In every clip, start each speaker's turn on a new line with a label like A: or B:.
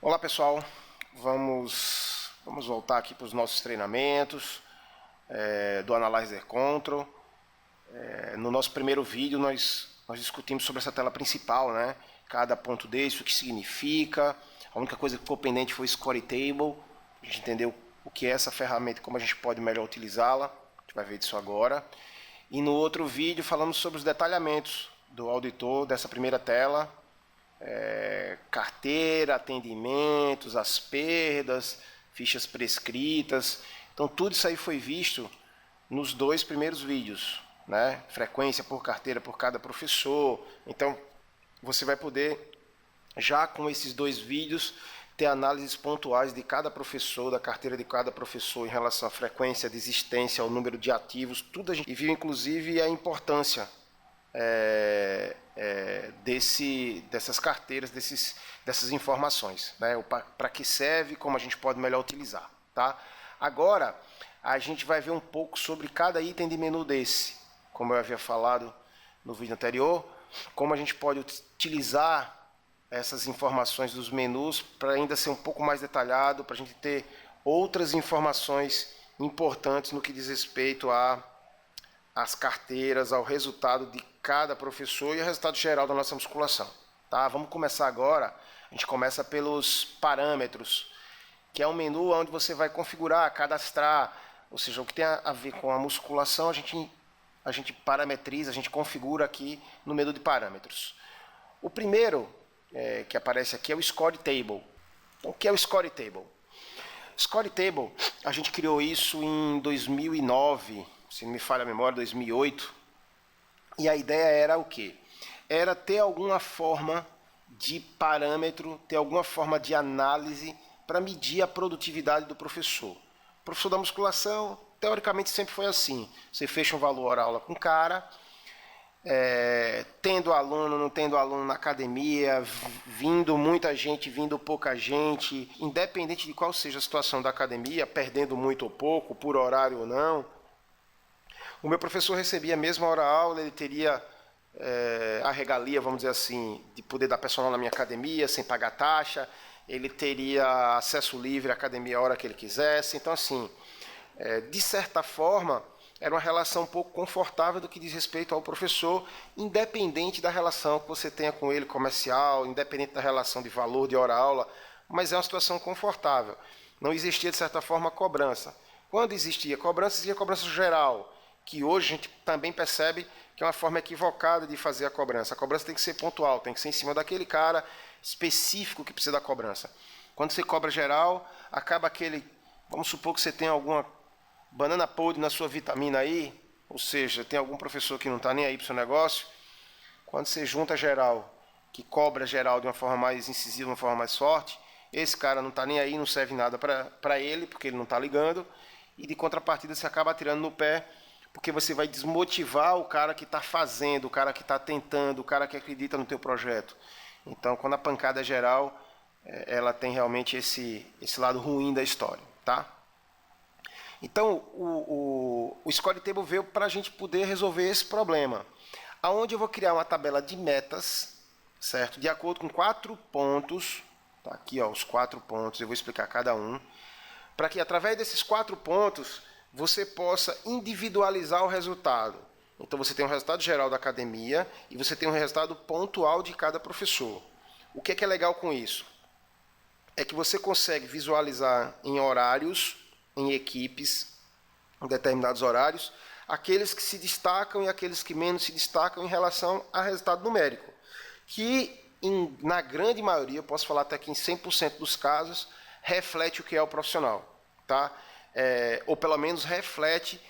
A: Olá pessoal, vamos voltar aqui para os nossos treinamentos do Analyzer Control. No nosso primeiro vídeo nós discutimos sobre essa tela principal, né? Cada ponto desse, o que significa. A única coisa que ficou pendente foi o Score Table. A gente entendeu o que é essa ferramenta e como a gente pode melhor utilizá-la. A gente vai ver disso agora. E no outro vídeo falamos sobre os detalhamentos do auditor dessa primeira tela. Carteira, atendimentos, as perdas, fichas prescritas. Então tudo isso aí foi visto nos dois primeiros vídeos, né? Frequência por carteira por cada professor. Então você vai poder, já com esses dois vídeos, ter análises pontuais de cada professor, da carteira de cada professor em relação à frequência, desistência, ao número de ativos, tudo a gente viu, inclusive a importância dessas carteiras, dessas informações, né? Para que serve, como a gente pode melhor utilizar, tá? Agora a gente vai ver um pouco sobre cada item de menu desse, como eu havia falado no vídeo anterior, como a gente pode utilizar essas informações dos menus para ainda ser um pouco mais detalhado, para a gente ter outras informações importantes no que diz respeito às carteiras, ao resultado de cada professor e ao resultado geral da nossa musculação. Tá? Vamos começar agora. A gente começa pelos parâmetros, que é um menu onde você vai configurar, cadastrar, ou seja, o que tem a ver com a musculação, a gente parametriza, a gente configura aqui no menu de parâmetros. O primeiro que aparece aqui é o Score Table. Então, o que é o Score Table? Score Table, a gente criou isso em 2009, se não me falha a memória, 2008. E a ideia era o quê? Era ter alguma forma de parâmetro, ter alguma forma de análise para medir a produtividade do professor. O professor da musculação, teoricamente, sempre foi assim. Você fecha um valor hora-aula com o cara, tendo aluno, não tendo aluno na academia, vindo muita gente, vindo pouca gente, independente de qual seja a situação da academia, perdendo muito ou pouco, por horário ou não. O meu professor recebia a mesma hora-aula, ele teria a regalia, vamos dizer assim, de poder dar personal na minha academia, sem pagar taxa, ele teria acesso livre à academia a hora que ele quisesse. Então, assim, de certa forma, era uma relação um pouco confortável do que diz respeito ao professor, independente da relação que você tenha com ele comercial, independente da relação de valor de hora-aula, mas é uma situação confortável. Não existia, de certa forma, cobrança. Quando existia cobrança geral, que hoje a gente também percebe que é uma forma equivocada de fazer a cobrança. A cobrança tem que ser pontual, tem que ser em cima daquele cara específico que precisa da cobrança. Quando você cobra geral, acaba aquele... Vamos supor que você tem alguma banana podre na sua vitamina aí, ou seja, tem algum professor que não está nem aí para o seu negócio. Quando você junta geral, que cobra geral de uma forma mais incisiva, de uma forma mais forte, esse cara não está nem aí, não serve nada para ele, porque ele não está ligando, e de contrapartida você acaba atirando no pé, porque você vai desmotivar o cara que está fazendo, o cara que está tentando, o cara que acredita no teu projeto. Então, quando a pancada é geral, ela tem realmente esse lado ruim da história, tá? Então, o Score Table veio para a gente poder resolver esse problema. Aonde eu vou criar uma tabela de metas, certo? De acordo com 4 pontos, tá aqui ó, os 4 pontos, eu vou explicar cada um, para que através desses 4 pontos você possa individualizar o resultado. Então você tem um resultado geral da academia e você tem um resultado pontual de cada professor. O que é legal com isso? É que você consegue visualizar em horários, em equipes, em determinados horários, aqueles que se destacam e aqueles que menos se destacam em relação a resultado numérico. Que, na grande maioria, eu posso falar até que em 100% dos casos, reflete o que é o profissional. Tá? Ou pelo menos reflete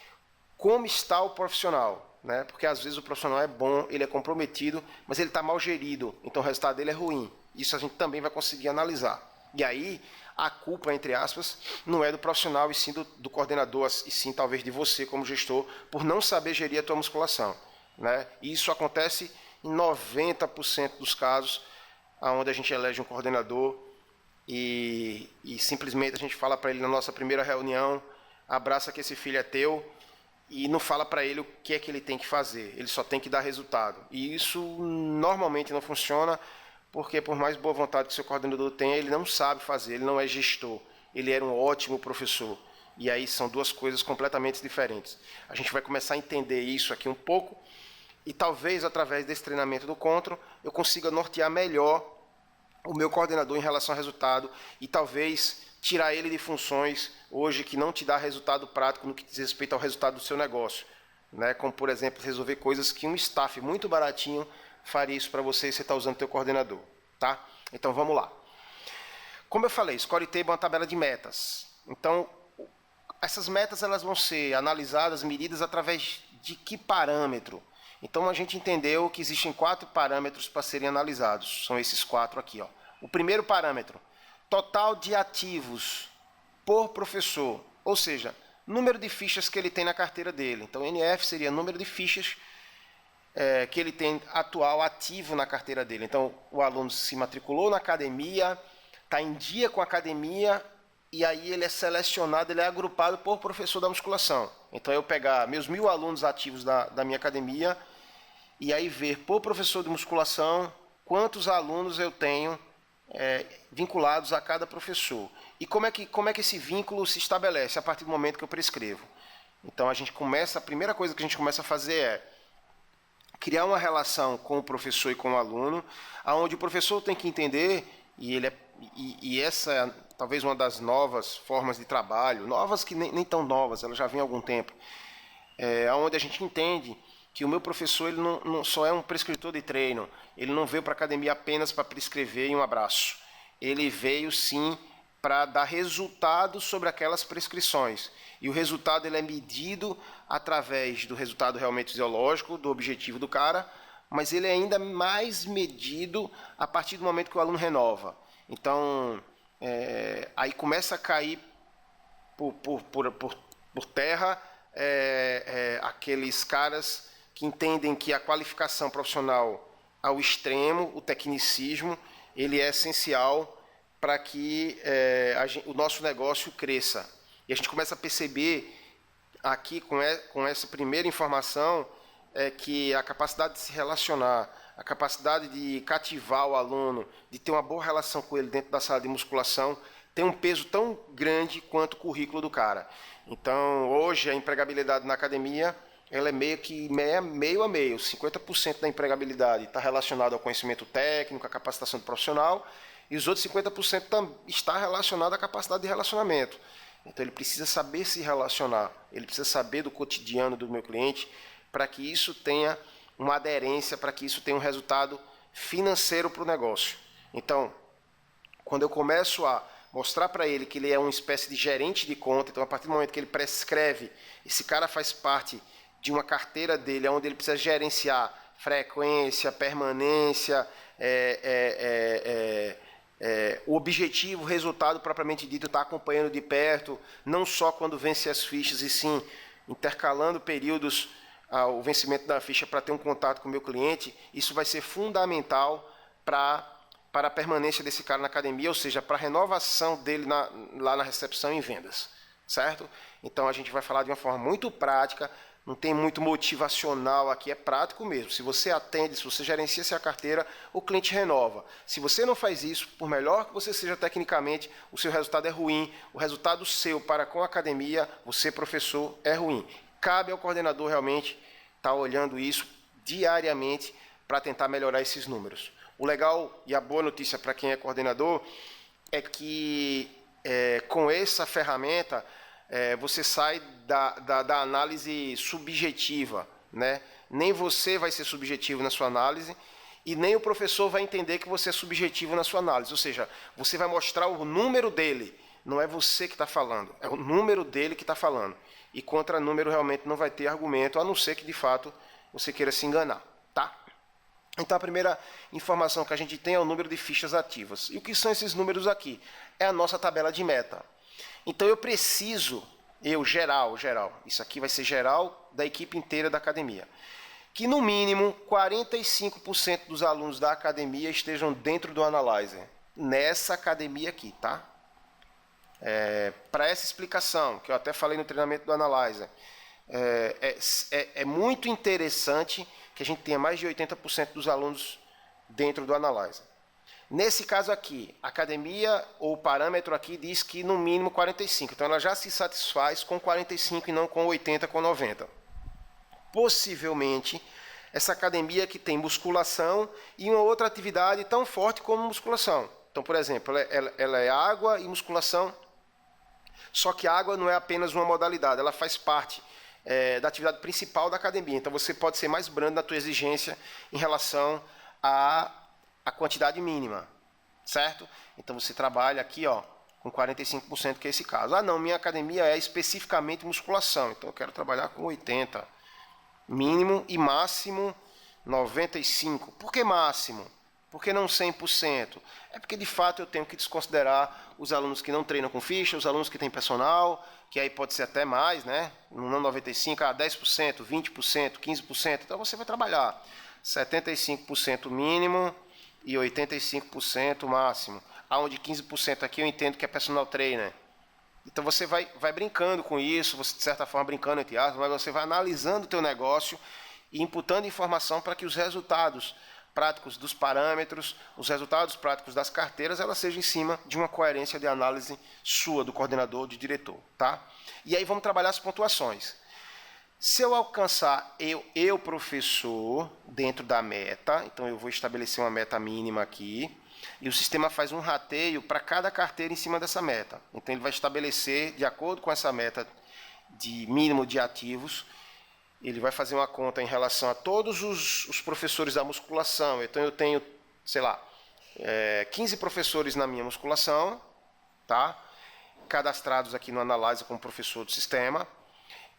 A: como está o profissional. Né? Porque às vezes o profissional é bom, ele é comprometido, mas ele está mal gerido, então o resultado dele é ruim. Isso a gente também vai conseguir analisar. E aí, a culpa, entre aspas, não é do profissional, e sim do coordenador, e sim talvez de você como gestor, por não saber gerir a tua musculação. Né? E isso acontece em 90% dos casos, onde a gente elege um coordenador e simplesmente a gente fala para ele na nossa primeira reunião, abraça que esse filho é teu, e não fala para ele o que é que ele tem que fazer, ele só tem que dar resultado. E isso normalmente não funciona, porque por mais boa vontade que o seu coordenador tenha, ele não sabe fazer, ele não é gestor, ele era um ótimo professor. E aí são duas coisas completamente diferentes. A gente vai começar a entender isso aqui um pouco, e talvez através desse treinamento do Control eu consiga nortear melhor o meu coordenador em relação ao resultado e talvez tirar ele de funções hoje que não te dá resultado prático no que diz respeito ao resultado do seu negócio, né? Como, por exemplo, resolver coisas que um staff muito baratinho faria isso para você e você está usando o teu coordenador, tá? Então vamos lá. Como eu falei, Score Table é uma tabela de metas. Então, essas metas elas vão ser analisadas, medidas através de que parâmetro? Então a gente entendeu que existem 4 parâmetros para serem analisados. São esses 4 aqui, ó. O primeiro parâmetro, total de ativos por professor, ou seja, número de fichas que ele tem na carteira dele. Então NF seria número de fichas que ele tem atual ativo na carteira dele. Então o aluno se matriculou na academia, está em dia com a academia, e aí ele é selecionado, ele é agrupado por professor da musculação. Então eu pegar meus 1000 alunos ativos da minha academia e aí ver por professor de musculação quantos alunos eu tenho vinculados a cada professor. E como é que esse vínculo se estabelece a partir do momento que eu prescrevo? Então a primeira coisa que a gente começa a fazer é criar uma relação com o professor e com o aluno, onde o professor tem que entender, e essa é talvez uma das novas formas de trabalho, novas que nem tão novas, elas já vêm há algum tempo, onde a gente entende que o meu professor ele não só é um prescritor de treino, ele não veio para a academia apenas para prescrever e um abraço. Ele veio sim para dar resultado sobre aquelas prescrições. E o resultado ele é medido através do resultado realmente fisiológico, do objetivo do cara, mas ele é ainda mais medido a partir do momento que o aluno renova. Então, aí começa a cair por terra aqueles caras que entendem que a qualificação profissional ao extremo, o tecnicismo, ele é essencial para que o nosso negócio cresça. E a gente começa a perceber aqui com essa primeira informação que a capacidade de se relacionar, a capacidade de cativar o aluno, de ter uma boa relação com ele dentro da sala de musculação, tem um peso tão grande quanto o currículo do cara. Então, hoje, a empregabilidade na academia ela é meio a meio. 50% da empregabilidade está relacionado ao conhecimento técnico, à capacitação do profissional, e os outros 50% está relacionado à capacidade de relacionamento. Então ele precisa saber se relacionar, ele precisa saber do cotidiano do meu cliente para que isso tenha uma aderência, para que isso tenha um resultado financeiro para o negócio. Então, quando eu começo a mostrar para ele que ele é uma espécie de gerente de conta, então a partir do momento que ele prescreve, esse cara faz parte de uma carteira dele, onde ele precisa gerenciar frequência, permanência, o objetivo, o resultado propriamente dito, está acompanhando de perto, não só quando vence as fichas, e sim intercalando períodos o vencimento da ficha para ter um contato com o meu cliente. Isso vai ser fundamental para a permanência desse cara na academia, ou seja, para a renovação dele lá na recepção e em vendas, certo? Então a gente vai falar de uma forma muito prática, não tem muito motivacional aqui, é prático mesmo. Se você atende, se você gerencia essa carteira, o cliente renova. Se você não faz isso, por melhor que você seja tecnicamente, o seu resultado é ruim. O resultado seu para com a academia, você professor, é ruim. Cabe ao coordenador realmente estar olhando isso diariamente para tentar melhorar esses números. O legal e a boa notícia para quem é coordenador é que com essa ferramenta você sai da análise subjetiva, né? Nem você vai ser subjetivo na sua análise e nem o professor vai entender que você é subjetivo na sua análise. Ou seja, você vai mostrar o número dele, não é você que está falando, é o número dele que está falando. E contra número realmente não vai ter argumento, a não ser que de fato você queira se enganar, tá? Então a primeira informação que a gente tem é o número de fichas ativas. E o que são esses números aqui? É a nossa tabela de meta. Então eu preciso, geral, isso aqui vai ser geral da equipe inteira da academia, que no mínimo 45% dos alunos da academia estejam dentro do Analyzer, nessa academia aqui, tá? Para essa explicação, que eu até falei no treinamento do Analyzer, é muito interessante que a gente tenha mais de 80% dos alunos dentro do Analyzer. Nesse caso aqui, a academia ou o parâmetro aqui diz que no mínimo 45. Então ela já se satisfaz com 45 e não com 80, com 90. Possivelmente, essa academia que tem musculação e uma outra atividade tão forte como musculação. Então, por exemplo, ela é água e musculação, só que a água não é apenas uma modalidade, ela faz parte da atividade principal da academia. Então você pode ser mais brando na tua exigência em relação à quantidade mínima, certo? Então você trabalha aqui, ó, com 45%, que é esse caso. Ah, não, minha academia é especificamente musculação, então eu quero trabalhar com 80%. Mínimo e máximo 95%. Por que máximo? Por que não 100%? É porque de fato eu tenho que desconsiderar os alunos que não treinam com ficha, os alunos que têm personal, que aí pode ser até mais, né? Não 95%, 10%, 20%, 15%. Então você vai trabalhar 75% mínimo e 85% máximo. Aonde 15% aqui eu entendo que é personal trainer. Então você vai brincando com isso, você de certa forma brincando entre aspas, mas você vai analisando o teu negócio e imputando informação para que os resultados práticos dos parâmetros, os resultados práticos das carteiras, elas sejam em cima de uma coerência de análise sua, do coordenador, de diretor, tá? E aí vamos trabalhar as pontuações. Se eu alcançar, eu professor, dentro da meta, então eu vou estabelecer uma meta mínima aqui, e o sistema faz um rateio para cada carteira em cima dessa meta. Então ele vai estabelecer, de acordo com essa meta de mínimo de ativos, ele vai fazer uma conta em relação a todos os professores da musculação. Então eu tenho, sei lá, 15 professores na minha musculação, tá? Cadastrados aqui no Analyzer como professor do sistema.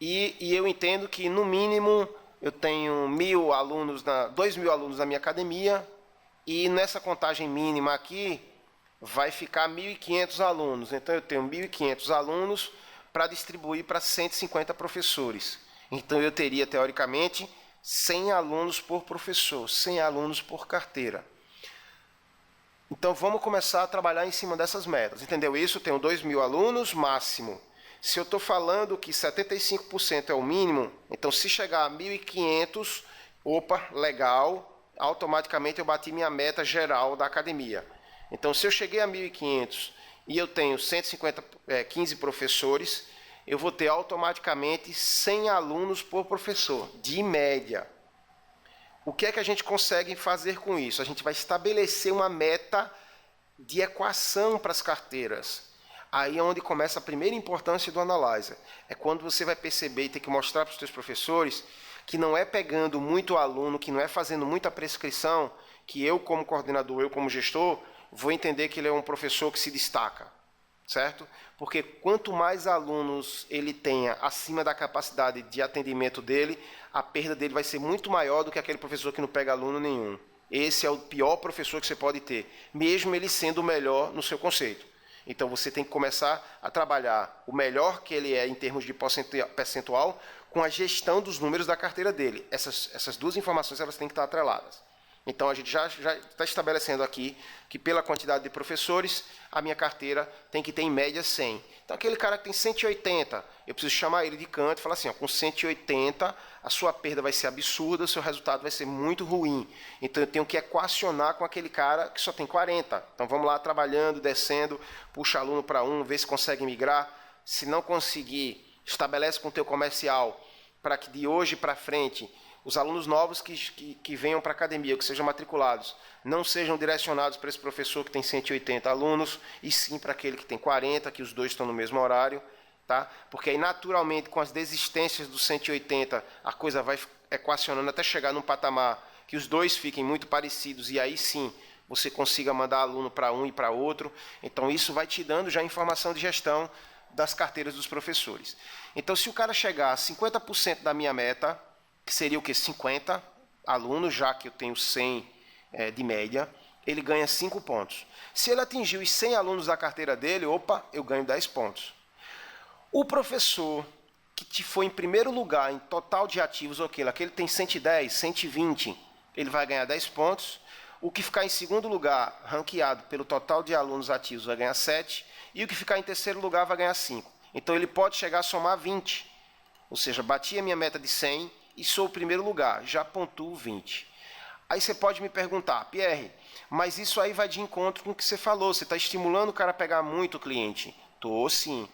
A: E eu entendo que no mínimo eu tenho 1.000 alunos, 2.000 alunos na minha academia, e nessa contagem mínima aqui vai ficar 1.500 alunos. Então eu tenho 1.500 alunos para distribuir para 150 professores. Então eu teria, teoricamente, 100 alunos por professor, 100 alunos por carteira. Então vamos começar a trabalhar em cima dessas metas. Entendeu isso? Eu tenho 2.000 alunos máximo. Se eu estou falando que 75% é o mínimo, então se chegar a 1.500, opa, legal, automaticamente eu bati minha meta geral da academia. Então se eu cheguei a 1.500 e eu tenho 15 professores, eu vou ter automaticamente 100 alunos por professor, de média. O que é que a gente consegue fazer com isso? A gente vai estabelecer uma meta de equação para as carteiras. Aí é onde começa a primeira importância do Analyzer. É quando você vai perceber e ter que mostrar para os seus professores que não é pegando muito aluno, que não é fazendo muita prescrição, que eu como coordenador, eu como gestor, vou entender que ele é um professor que se destaca, certo? Porque quanto mais alunos ele tenha acima da capacidade de atendimento dele, a perda dele vai ser muito maior do que aquele professor que não pega aluno nenhum. Esse é o pior professor que você pode ter, mesmo ele sendo o melhor no seu conceito. Então você tem que começar a trabalhar o melhor que ele é em termos de percentual com a gestão dos números da carteira dele. Essas duas informações elas têm que estar atreladas. Então a gente já está estabelecendo aqui que pela quantidade de professores, a minha carteira tem que ter em média 100. Então aquele cara que tem 180, eu preciso chamar ele de canto e falar assim, ó, com 180 a sua perda vai ser absurda, o seu resultado vai ser muito ruim. Então eu tenho que equacionar com aquele cara que só tem 40. Então vamos lá trabalhando, descendo, puxa aluno para um, vê se consegue migrar. Se não conseguir, estabelece com o teu comercial para que de hoje para frente os alunos novos que venham para a academia, que sejam matriculados, não sejam direcionados para esse professor que tem 180 alunos, e sim para aquele que tem 40, que os dois estão no mesmo horário, tá? Porque aí naturalmente com as desistências dos 180, a coisa vai equacionando até chegar num patamar que os dois fiquem muito parecidos, e aí sim você consiga mandar aluno para um e para outro. Então isso vai te dando já informação de gestão das carteiras dos professores. Então se o cara chegar a 50% da minha meta, que seria o que? 50 alunos, já que eu tenho 100 de média, ele ganha 5 pontos. Se ele atingir os 100 alunos da carteira dele, opa, eu ganho 10 pontos. O professor que te foi em primeiro lugar em total de ativos, aquele tem 110, 120, ele vai ganhar 10 pontos. O que ficar em segundo lugar, ranqueado pelo total de alunos ativos, vai ganhar 7. E o que ficar em terceiro lugar vai ganhar 5. Então ele pode chegar a somar 20. Ou seja, bati a minha meta de 100 e sou o primeiro lugar, já pontuo 20. Aí você pode me perguntar, Pierre, Mas isso aí vai de encontro com o que você falou. Você está estimulando o cara a pegar muito cliente. Tô sim.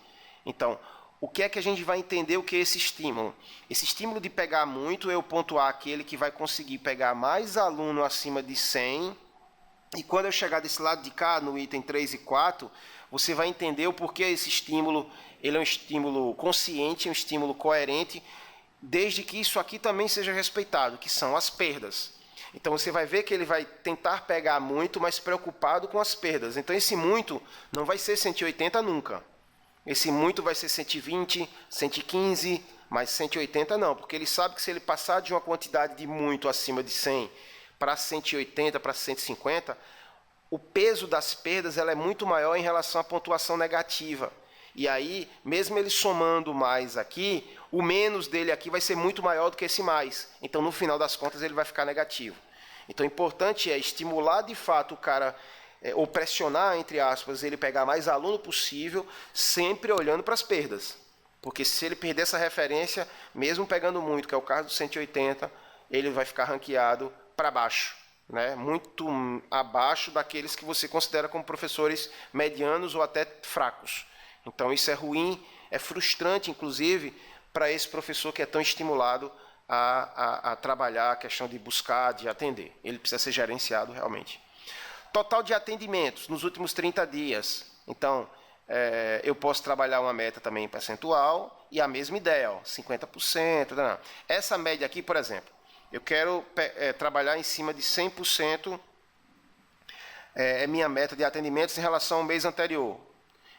A: Então, o que é que a gente vai entender o que é esse estímulo? Esse estímulo de pegar muito, eu pontuar aquele que vai conseguir pegar mais aluno acima de 100. E quando eu chegar desse lado de cá, no item 3 e 4, você vai entender o porquê esse estímulo, ele é um estímulo consciente, um estímulo coerente, desde que isso aqui também seja respeitado, que são as perdas. Então você vai ver que ele vai tentar pegar muito, mas preocupado com as perdas. Então esse muito não vai ser 180 nunca. Esse muito vai ser 120, 115, mas 180 não, porque ele sabe que se ele passar de uma quantidade de muito acima de 100 para 180, para 150, o peso das perdas ela é muito maior em relação à pontuação negativa. E aí, mesmo ele somando mais aqui, o menos dele aqui vai ser muito maior do que esse mais. Então, no final das contas, ele vai ficar negativo. Então, o importante é estimular de fato o cara, ou pressionar, entre aspas, ele pegar mais aluno possível, sempre olhando para as perdas. Porque se ele perder essa referência, mesmo pegando muito, que é o caso do 180, ele vai ficar ranqueado para baixo, né? Muito abaixo daqueles que você considera como professores medianos ou até fracos. Então isso é ruim, é frustrante, inclusive, para esse professor que é tão estimulado a trabalhar a questão de buscar, de atender. Ele precisa ser gerenciado realmente. Total de atendimentos nos últimos 30 dias. Então, eu posso trabalhar uma meta também percentual e a mesma ideia, ó, 50%. Não. Essa média aqui, por exemplo, eu quero trabalhar em cima de 100%, é minha meta de atendimentos em relação ao mês anterior.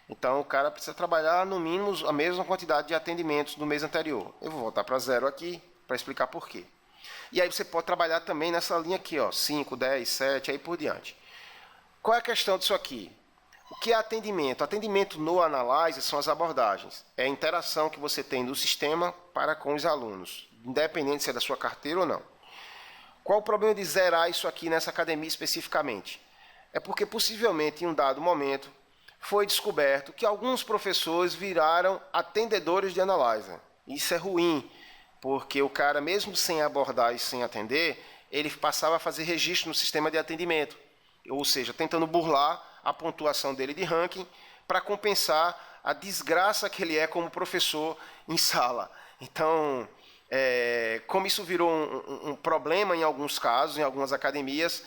A: Então, o cara precisa trabalhar no mínimo a mesma quantidade de atendimentos do mês anterior. Eu vou voltar para 0 aqui para explicar por quê. E aí você pode trabalhar também nessa linha aqui, ó, 5, 10, 7, aí por diante. Qual é a questão disso aqui? O que é atendimento? Atendimento no Analyzer são as abordagens. É a interação que você tem do sistema para com os alunos, independente se é da sua carteira ou não. Qual o problema de zerar isso aqui nessa academia especificamente? É porque possivelmente em um dado momento foi descoberto que alguns professores viraram atendedores de Analyzer. Isso é ruim, porque o cara, mesmo sem abordar e sem atender, ele passava a fazer registro no sistema de atendimento, ou seja, tentando burlar a pontuação dele de ranking para compensar a desgraça que ele é como professor em sala. Então, como isso virou um problema em alguns casos, em algumas academias,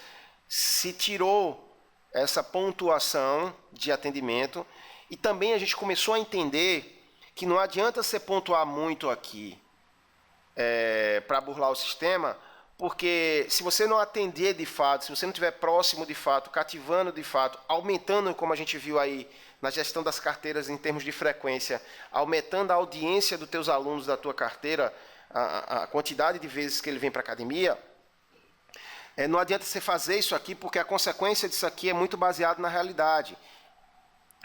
A: se tirou essa pontuação de atendimento e também a gente começou a entender que não adianta você pontuar muito aqui para burlar o sistema, porque se você não atender de fato, se você não estiver próximo de fato, cativando de fato, aumentando, como a gente viu aí na gestão das carteiras em termos de frequência, aumentando a audiência dos teus alunos da tua carteira, a quantidade de vezes que ele vem para a academia, não adianta você fazer isso aqui, porque a consequência disso aqui é muito baseado na realidade.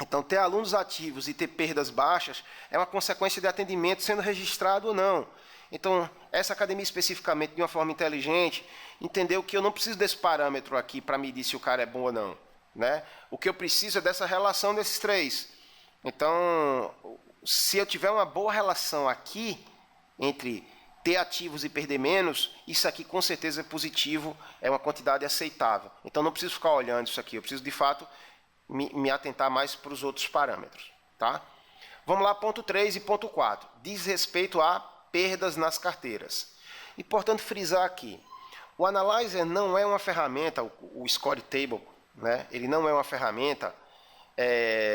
A: Então, ter alunos ativos e ter perdas baixas é uma consequência de atendimento sendo registrado ou não. Então, essa academia especificamente, de uma forma inteligente, entendeu que eu não preciso desse parâmetro aqui para medir se o cara é bom ou não, né? O que eu preciso é dessa relação desses três. Então, se eu tiver uma boa relação aqui entre ter ativos e perder menos, isso aqui com certeza é positivo, é uma quantidade aceitável. Então não preciso ficar olhando isso aqui, eu preciso de fato me atentar mais para os outros parâmetros. Tá? Vamos lá, ponto 3 e ponto 4. Diz respeito a perdas nas carteiras. Importante frisar aqui, o Analyzer não é uma ferramenta, o Score Table, né? Ele não é uma ferramenta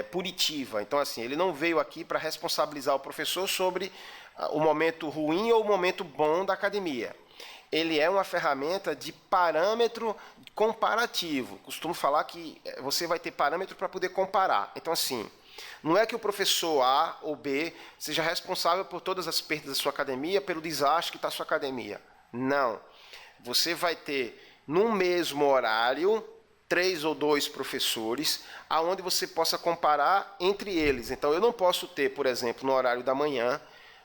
A: punitiva. Então, assim, ele não veio aqui para responsabilizar o professor sobre o momento ruim ou o momento bom da academia. Ele é uma ferramenta de parâmetro comparativo. Costumo falar que você vai ter parâmetro para poder comparar. Então, assim, não é que o professor A ou B seja responsável por todas as perdas da sua academia, pelo desastre que está a sua academia. Não. Você vai ter, no mesmo horário, 3 ou 2 professores, aonde você possa comparar entre eles. Então, eu não posso ter, por exemplo, no horário da manhã,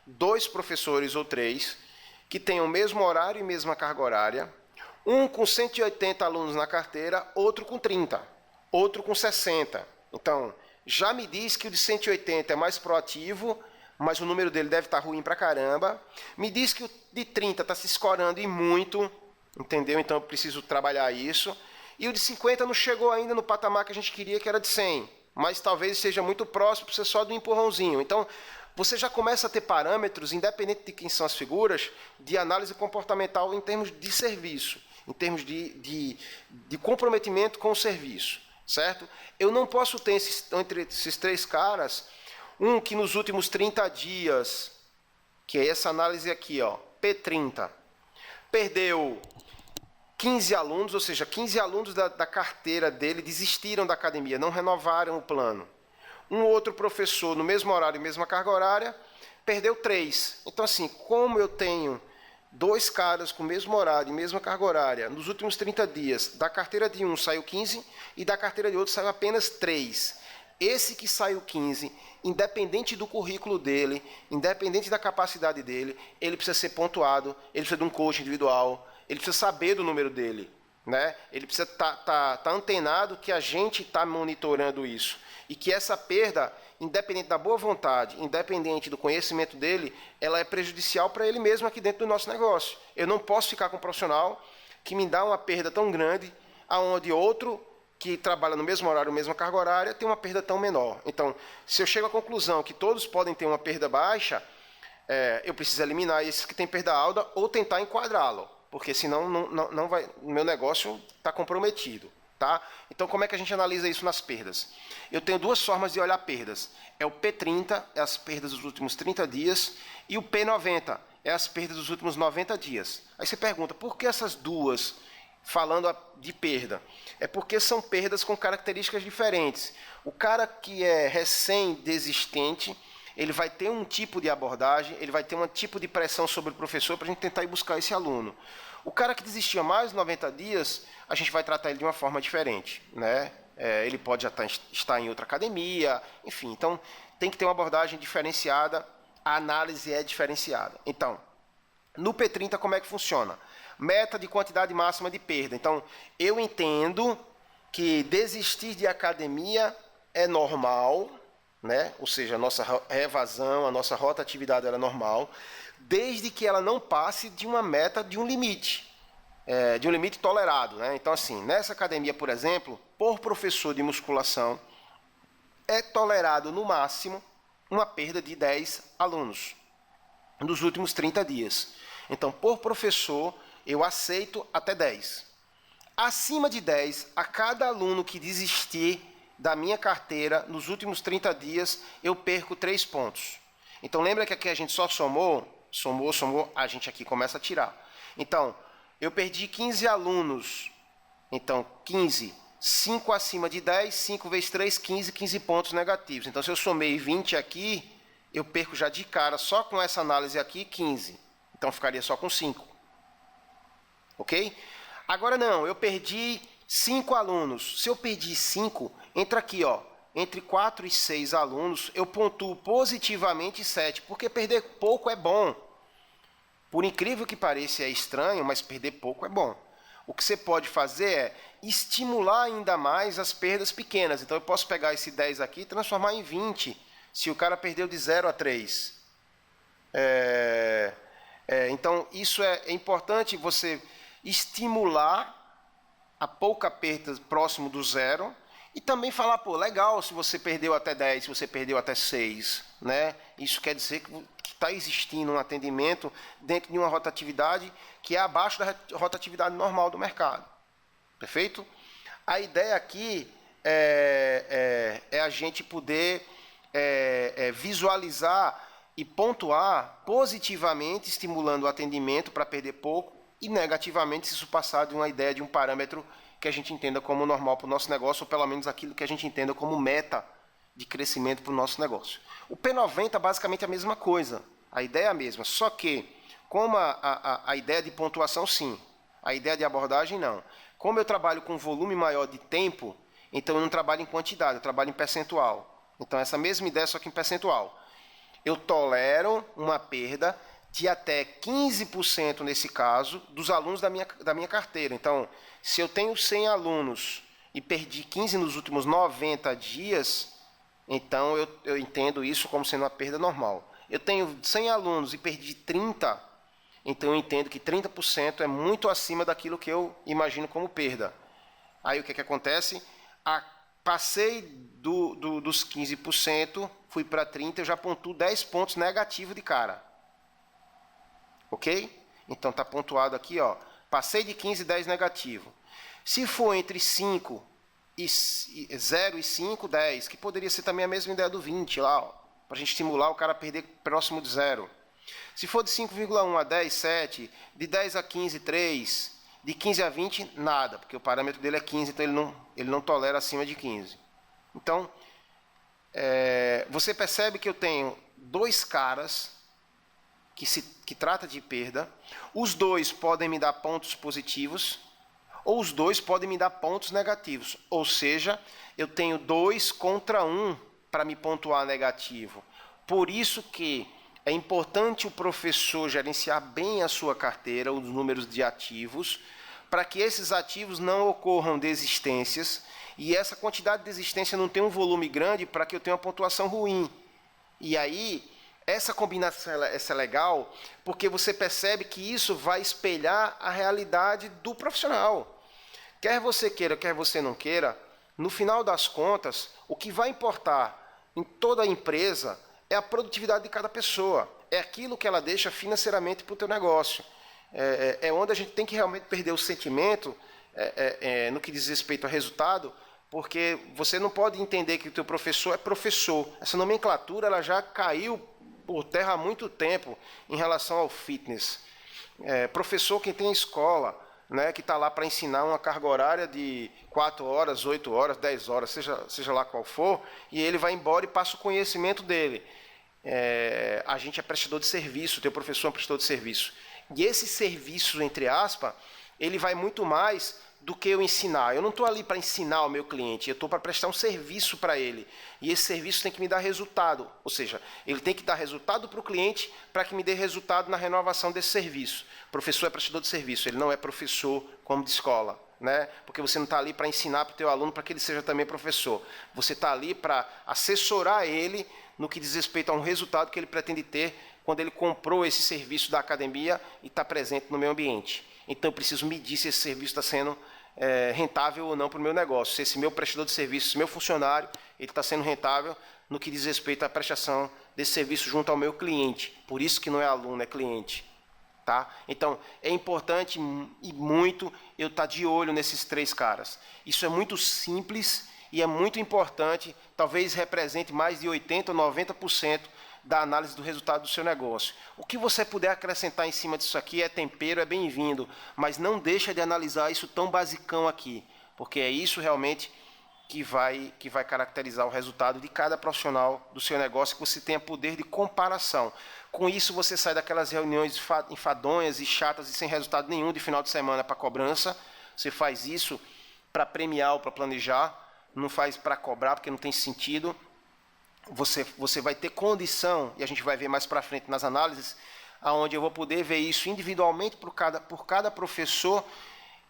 A: 2 professores ou 3 que tenham o mesmo horário e mesma carga horária, um com 180 alunos na carteira, outro com 30, outro com 60. Então, já me diz que o de 180 é mais proativo, mas o número dele deve estar ruim pra caramba. Me diz que o de 30 está se escorando e muito, entendeu? Então, eu preciso trabalhar isso. E o de 50 não chegou ainda no patamar que a gente queria, que era de 100. Mas talvez seja muito próximo, precisa só do empurrãozinho. Então, você já começa a ter parâmetros, independente de quem são as figuras, de análise comportamental em termos de serviço, em termos de comprometimento com o serviço, certo? Eu não posso ter entre esses três caras, um que nos últimos 30 dias, que é essa análise aqui, ó, P30, perdeu 15 alunos, ou seja, 15 alunos da carteira dele desistiram da academia, não renovaram o plano. Um outro professor, no mesmo horário e mesma carga horária, perdeu 3. Então, assim, como eu tenho 2 caras com o mesmo horário e mesma carga horária, nos últimos 30 dias, da carteira de um saiu 15 e da carteira de outro saiu apenas 3. Esse que saiu 15, independente do currículo dele, independente da capacidade dele, ele precisa ser pontuado, ele precisa de um coach individual, ele precisa saber do número dele, né? Ele precisa tá antenado que a gente está monitorando isso. E que essa perda, independente da boa vontade, independente do conhecimento dele, ela é prejudicial para ele mesmo aqui dentro do nosso negócio. Eu não posso ficar com um profissional que me dá uma perda tão grande, aonde outro que trabalha no mesmo horário, mesma carga horária, tem uma perda tão menor. Então, se eu chego à conclusão que todos podem ter uma perda baixa, eu preciso eliminar esses que têm perda alta ou tentar enquadrá-lo, porque senão não vai, o meu negócio está comprometido. Tá? Então, como é que a gente analisa isso nas perdas? Eu tenho 2 formas de olhar perdas. É o P30, é as perdas dos últimos 30 dias, e o P90, é as perdas dos últimos 90 dias. Aí você pergunta, por que essas duas, falando de perda? É porque são perdas com características diferentes. O cara que é recém-desistente, ele vai ter um tipo de abordagem, ele vai ter um tipo de pressão sobre o professor para a gente tentar ir buscar esse aluno. O cara que desistiu há mais de 90 dias, a gente vai tratar ele de uma forma diferente, né? Ele pode já estar em outra academia, enfim. Então, tem que ter uma abordagem diferenciada, a análise é diferenciada. Então, no P30, como é que funciona? Meta de quantidade máxima de perda. Então, eu entendo que desistir de academia é normal, né? Ou seja, a nossa evasão, a nossa rotatividade é normal, desde que ela não passe de uma meta, de um limite tolerado, né? Então, assim, nessa academia, por exemplo, por professor de musculação, é tolerado no máximo uma perda de 10 alunos nos últimos 30 dias. Então, por professor, eu aceito até 10. Acima de 10, a cada aluno que desistir da minha carteira nos últimos 30 dias, eu perco 3 pontos. Então, lembra que aqui a gente só somou, a gente aqui começa a tirar. Então, eu perdi 15 alunos. Então, 15, 5 acima de 10, 5 vezes 3, 15 pontos negativos. Então, se eu somei 20 aqui, eu perco já de cara, só com essa análise aqui, 15. Então, ficaria só com 5. Ok? Agora não, eu perdi 5 alunos. Se eu perdi 5, entra aqui, ó. Entre 4 e 6 alunos, eu pontuo positivamente 7, porque perder pouco é bom. Por incrível que pareça, é estranho, mas perder pouco é bom. O que você pode fazer é estimular ainda mais as perdas pequenas. Então, eu posso pegar esse 10 aqui e transformar em 20, se o cara perdeu de 0 a 3. Então, isso é importante, você estimular a pouca perda próximo do 0, e também falar, pô, legal se você perdeu até 10, se você perdeu até 6, né? Isso quer dizer que está existindo um atendimento dentro de uma rotatividade que é abaixo da rotatividade normal do mercado. Perfeito? A ideia aqui é a gente poder visualizar e pontuar positivamente, estimulando o atendimento para perder pouco, e negativamente se isso passar de uma ideia de um parâmetro que a gente entenda como normal para o nosso negócio, ou pelo menos aquilo que a gente entenda como meta de crescimento para o nosso negócio. O P90 basicamente é a mesma coisa, a ideia é a mesma, só que como a ideia de pontuação sim, a ideia de abordagem não. Como eu trabalho com volume maior de tempo, então eu não trabalho em quantidade, eu trabalho em percentual. Então essa mesma ideia, só que em percentual. Eu tolero uma perda de até 15% nesse caso, dos alunos da minha carteira. Então, se eu tenho 100 alunos e perdi 15 nos últimos 90 dias, então eu entendo isso como sendo uma perda normal. Eu tenho 100 alunos e perdi 30, então eu entendo que 30% é muito acima daquilo que eu imagino como perda. Aí o que acontece? Passei dos 15%, fui para 30%, eu já pontuo 10 pontos negativos de cara. Ok? Então está pontuado aqui, ó. Passei de 15, 10 negativo. Se for entre 5 e 0 e 5, 10, que poderia ser também a mesma ideia do 20 lá, para a gente estimular o cara a perder próximo de 0. Se for de 5,1 a 10, 7, de 10 a 15, 3, de 15 a 20, nada, porque o parâmetro dele é 15, então ele não tolera acima de 15. Então, você percebe que eu tenho dois caras que trata de perda, os dois podem me dar pontos positivos, ou os dois podem me dar pontos negativos. Ou seja, eu tenho 2 contra 1 para me pontuar negativo. Por isso que é importante o professor gerenciar bem a sua carteira, os números de ativos, para que esses ativos não ocorram desistências, e essa quantidade de desistência não tenha um volume grande para que eu tenha uma pontuação ruim. E aí, essa combinação essa é legal, porque você percebe que isso vai espelhar a realidade do profissional. Quer você queira, quer você não queira, no final das contas, o que vai importar em toda a empresa é a produtividade de cada pessoa. É aquilo que ela deixa financeiramente para o teu negócio. É onde a gente tem que realmente perder o sentimento no que diz respeito ao resultado, porque você não pode entender que o teu professor é professor. Essa nomenclatura ela já caiu por terra há muito tempo em relação ao fitness. Professor quem tem a escola, né, que está lá para ensinar uma carga horária de 4 horas, 8 horas, 10 horas, seja lá qual for, e ele vai embora e passa o conhecimento dele. A gente é prestador de serviço, o teu professor é um prestador de serviço. E esse serviço, entre aspas, ele vai muito mais do que eu ensinar. Eu não estou ali para ensinar o meu cliente, eu estou para prestar um serviço para ele. E esse serviço tem que me dar resultado. Ou seja, ele tem que dar resultado para o cliente para que me dê resultado na renovação desse serviço. O professor é prestador de serviço, ele não é professor como de escola. Né? Porque você não está ali para ensinar para o teu aluno para que ele seja também professor. Você está ali para assessorar ele no que diz respeito a um resultado que ele pretende ter quando ele comprou esse serviço da academia e está presente no meu ambiente. Então eu preciso medir se esse serviço está sendo rentável ou não para o meu negócio. Se esse meu prestador de serviço, esse meu funcionário, ele está sendo rentável no que diz respeito à prestação desse serviço junto ao meu cliente. Por isso que não é aluno, é cliente. Tá? Então, é importante e muito eu estar de olho nesses 3 caras. Isso é muito simples e é muito importante, talvez represente mais de 80% ou 90% da análise do resultado do seu negócio. O que você puder acrescentar em cima disso aqui é tempero, é bem-vindo, mas não deixa de analisar isso tão basicão aqui, porque é isso realmente que vai caracterizar o resultado de cada profissional do seu negócio, que você tenha poder de comparação. Com isso, você sai daquelas reuniões enfadonhas e chatas e sem resultado nenhum de final de semana para cobrança. Você faz isso para premiar ou para planejar, não faz para cobrar, porque não tem sentido. Você vai ter condição, e a gente vai ver mais para frente nas análises, onde eu vou poder ver isso individualmente por cada professor,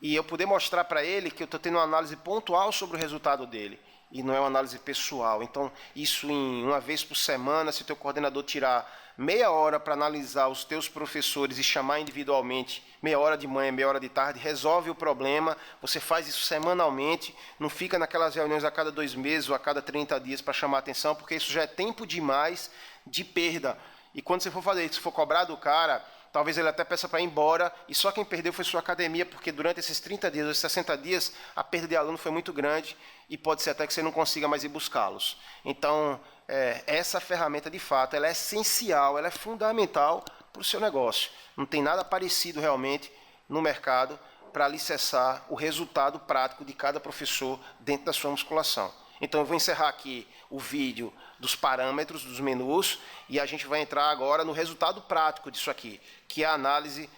A: e eu poder mostrar para ele que eu estou tendo uma análise pontual sobre o resultado dele, e não é uma análise pessoal. Então, isso em uma vez por semana, se o teu coordenador tirar meia hora para analisar os teus professores e chamar individualmente, meia hora de manhã, meia hora de tarde, resolve o problema. Você faz isso semanalmente, não fica naquelas reuniões a cada 2 meses ou a cada 30 dias para chamar atenção, porque isso já é tempo demais de perda. E quando você for fazer isso, se for cobrar do cara, talvez ele até peça para ir embora, e só quem perdeu foi sua academia, porque durante esses 30 dias, esses 60 dias, a perda de aluno foi muito grande, e pode ser até que você não consiga mais ir buscá-los. Então, essa ferramenta, de fato, ela é essencial, ela é fundamental para o seu negócio. Não tem nada parecido realmente no mercado para alicerçar o resultado prático de cada professor dentro da sua musculação. Então eu vou encerrar aqui o vídeo dos parâmetros, dos menus, e a gente vai entrar agora no resultado prático disso aqui, que é a análise.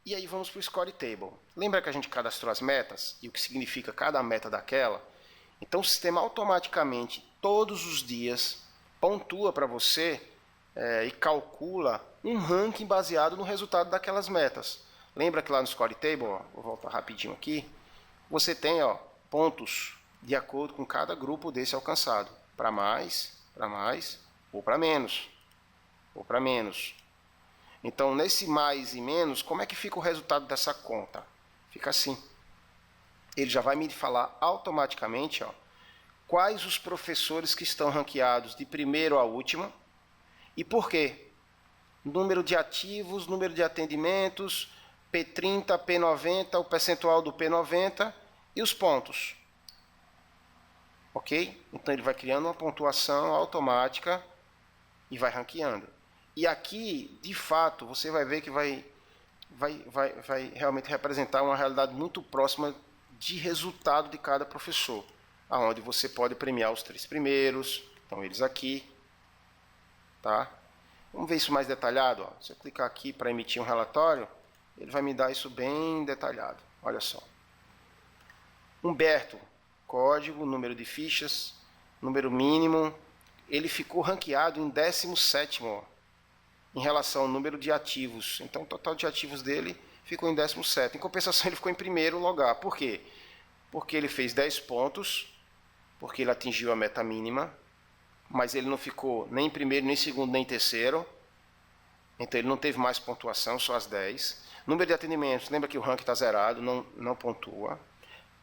A: E aí vamos para o Score Table. Lembra que a gente cadastrou as metas e o que significa cada meta daquela? Então o sistema automaticamente, todos os dias, pontua para você e calcula um ranking baseado no resultado daquelas metas. Lembra que lá no Score Table, ó, vou voltar rapidinho aqui, você tem pontos de acordo com cada grupo desse alcançado. Para mais ou para menos. Ou para menos. Então, nesse mais e menos, como é que fica o resultado dessa conta? Fica assim. ele já vai me falar automaticamente, ó, quais os professores que estão ranqueados de primeiro a última e por quê. Número de ativos, número de atendimentos, P30, P90, o percentual do P90 e os pontos. Ok? Então ele vai criando uma pontuação automática e vai ranqueando. E aqui, de fato, você vai ver que vai realmente representar uma realidade muito próxima de resultado de cada professor, aonde você pode premiar os 3 primeiros, então eles aqui, tá? Vamos ver isso mais detalhado, ó. Se eu clicar aqui para emitir um relatório, ele vai me dar isso bem detalhado, olha só. Humberto, código, número de fichas, número mínimo, ele ficou ranqueado em 17º, ó, em relação ao número de ativos. Então o total de ativos dele ficou em 17º. Em compensação, ele ficou em primeiro lugar. Por quê? Porque ele fez 10 pontos, porque ele atingiu a meta mínima, mas ele não ficou nem em primeiro, nem em segundo, nem em terceiro. Então ele não teve mais pontuação, só as 10. Número de atendimentos, lembra que o ranking está zerado, não pontua.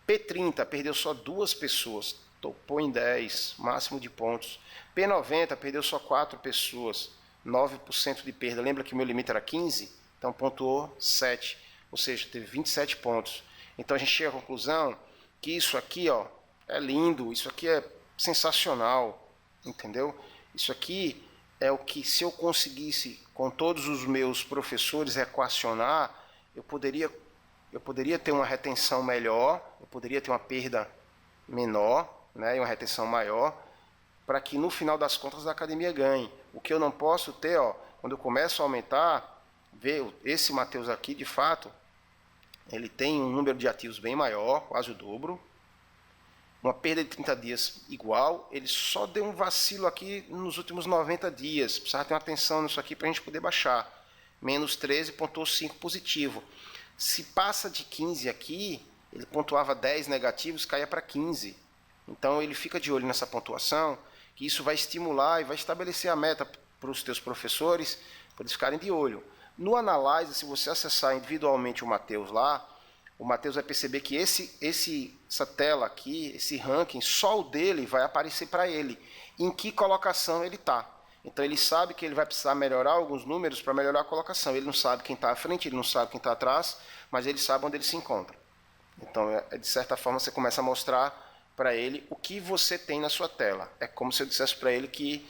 A: P30 perdeu só 2 pessoas, topou em 10, máximo de pontos. P90 perdeu só 4 pessoas, 9% de perda. Lembra que o meu limite era 15? Então pontuou 7, ou seja, teve 27 pontos. Então a gente chega à conclusão que isso aqui, ó, é lindo, isso aqui é sensacional, entendeu? Isso aqui é o que, se eu conseguisse com todos os meus professores equacionar, eu poderia ter uma retenção melhor, eu poderia ter uma perda menor, né, e uma retenção maior, para que no final das contas a academia ganhe. O que eu não posso ter, ó, quando eu começo a aumentar, ver esse Matheus aqui, de fato, ele tem um número de ativos bem maior, quase o dobro, uma perda de 30 dias igual, ele só deu um vacilo aqui nos últimos 90 dias, precisava ter uma atenção nisso aqui para a gente poder baixar, menos 13, pontuou 5 positivo. Se passa de 15 aqui, ele pontuava 10 negativos, caia para 15. Então ele fica de olho nessa pontuação, que isso vai estimular e vai estabelecer a meta para os teus professores, para eles ficarem de olho. No Analyze, se você acessar individualmente o Matheus lá, o Matheus vai perceber que essa tela aqui, esse ranking, só o dele vai aparecer para ele, em que colocação ele está. Então ele sabe que ele vai precisar melhorar alguns números para melhorar a colocação. Ele não sabe quem está à frente, ele não sabe quem está atrás, mas ele sabe onde ele se encontra. Então, de certa forma, você começa a mostrar para ele o que você tem na sua tela. É como se eu dissesse para ele que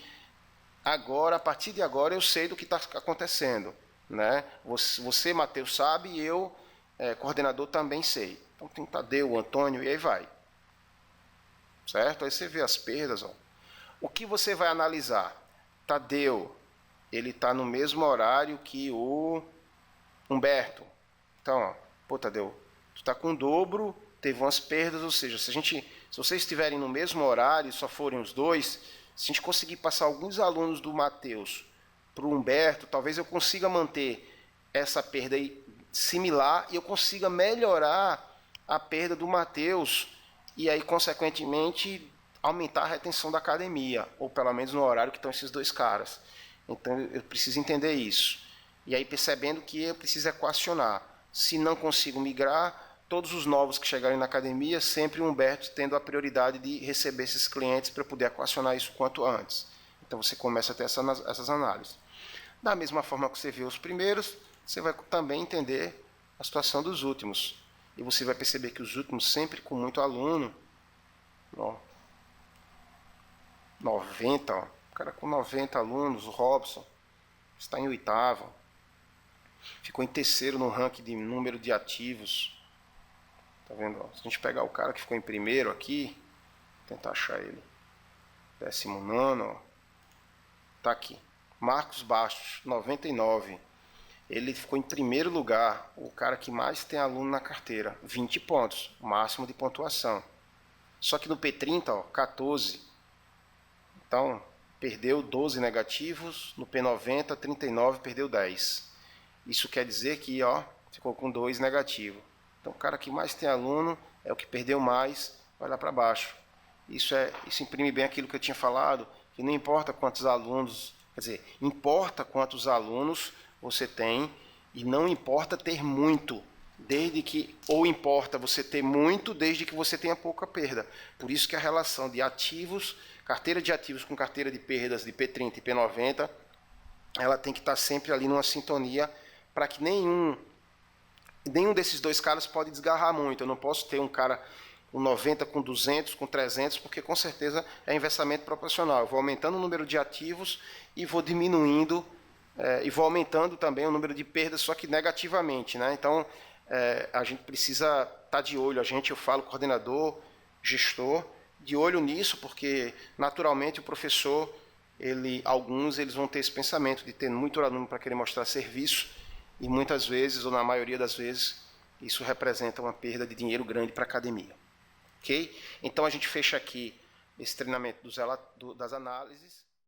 A: agora, a partir de agora, eu sei do que está acontecendo, né? Você, Matheus, sabe, e eu, coordenador, também sei. Então tem Tadeu, o Antônio, e aí vai. Certo? Aí você vê as perdas. Ó. O que você vai analisar? Tadeu, ele está no mesmo horário que o Humberto. Então, ó, pô, Tadeu, tu está com o dobro, teve umas perdas, ou seja, se vocês estiverem no mesmo horário, só forem os dois, se a gente conseguir passar alguns alunos do Matheus para o Humberto, talvez eu consiga manter essa perda aí similar e eu consiga melhorar a perda do Matheus e aí, consequentemente, aumentar a retenção da academia, ou pelo menos no horário que estão esses dois caras. Então eu preciso entender isso. E aí percebendo que eu preciso equacionar. Se não consigo migrar, todos os novos que chegarem na academia, sempre o Humberto tendo a prioridade de receber esses clientes para poder equacionar isso quanto antes. Então você começa a ter essas análises. Da mesma forma que você vê os primeiros, você vai também entender a situação dos últimos. E você vai perceber que os últimos sempre com muito aluno, ó, 90, ó, o cara com 90 alunos, o Robson, está em 8º, ficou em 3º no ranking de número de ativos. Tá vendo? Ó, se a gente pegar o cara que ficou em primeiro aqui, tentar achar ele, 19º, ó, tá aqui. Marcos Bastos, 99. Ele ficou em primeiro lugar, o cara que mais tem aluno na carteira, 20 pontos, o máximo de pontuação. Só que no P30, ó, 14. Então, perdeu 12 negativos, no P90, 39, perdeu 10. Isso quer dizer que, ó, ficou com 2 negativos. Então, o cara que mais tem aluno é o que perdeu mais, vai lá para baixo. Isso imprime bem aquilo que eu tinha falado, que não importa quantos alunos, quer dizer, importa quantos alunos você tem e não importa ter muito, Desde que, ou importa você ter muito, desde que você tenha pouca perda. Por isso que a relação de ativos, carteira de ativos com carteira de perdas de P30 e P90, ela tem que estar sempre ali numa sintonia para que nenhum desses dois caras pode desgarrar muito. Eu não posso ter um cara com 90, com 200, com 300, porque com certeza é investimento proporcional. Eu vou aumentando o número de ativos e vou diminuindo, e vou aumentando também o número de perdas, só que negativamente, né? Então, a gente precisa estar de olho, eu falo coordenador, gestor, de olho nisso, porque naturalmente o professor, alguns eles vão ter esse pensamento de ter muito aluno para querer mostrar serviço, e muitas vezes, ou na maioria das vezes, isso representa uma perda de dinheiro grande para a academia. Ok? Então a gente fecha aqui esse treinamento das análises.